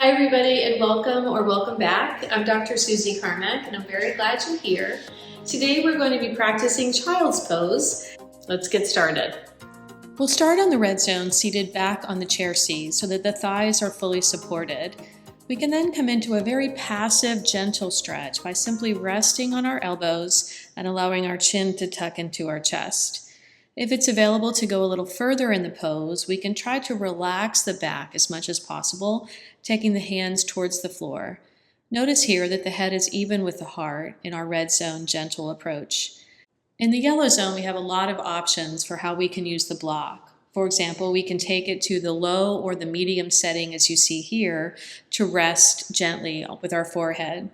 Hi everybody and welcome back. I'm Dr. Suzie Carmack and I'm very glad you're here. Today we're going to be practicing child's pose. Let's get started. We'll start on the red zone seated back on the chair seat so that the thighs are fully supported. We can then come into a very passive, gentle stretch by simply resting on our elbows and allowing our chin to tuck into our chest. If it's available to go a little further in the pose, we can try to relax the back as much as possible, taking the hands towards the floor. Notice here that the head is even with the heart in our red zone gentle approach. In the yellow zone, we have a lot of options for how we can use the block. For example, we can take it to the low or the medium setting, as you see here, to rest gently with our forehead.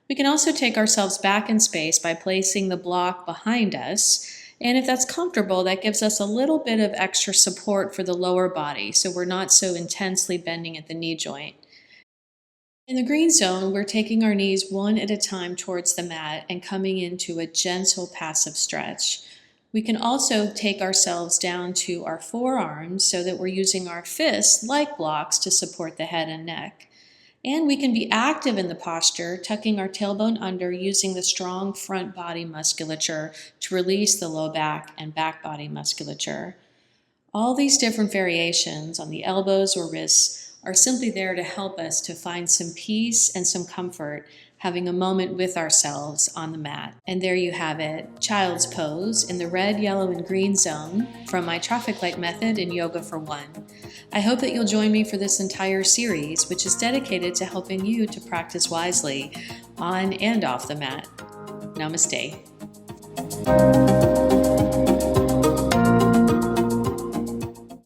We can also take ourselves back in space by placing the block behind us. And if that's comfortable, that gives us a little bit of extra support for the lower body, so we're not so intensely bending at the knee joint. In the green zone, we're taking our knees one at a time towards the mat and coming into a gentle passive stretch. We can also take ourselves down to our forearms so that we're using our fists like blocks to support the head and neck. And we can be active in the posture, tucking our tailbone under, using the strong front body musculature to release the low back and back body musculature. All these different variations on the elbows or wrists are simply there to help us to find some peace and some comfort, having a moment with ourselves on the mat. And there you have it, child's pose in the red, yellow, and green zone from my traffic light method in Yoga for One. I hope that you'll join me for this entire series, which is dedicated to helping you to practice wisely on and off the mat. Namaste.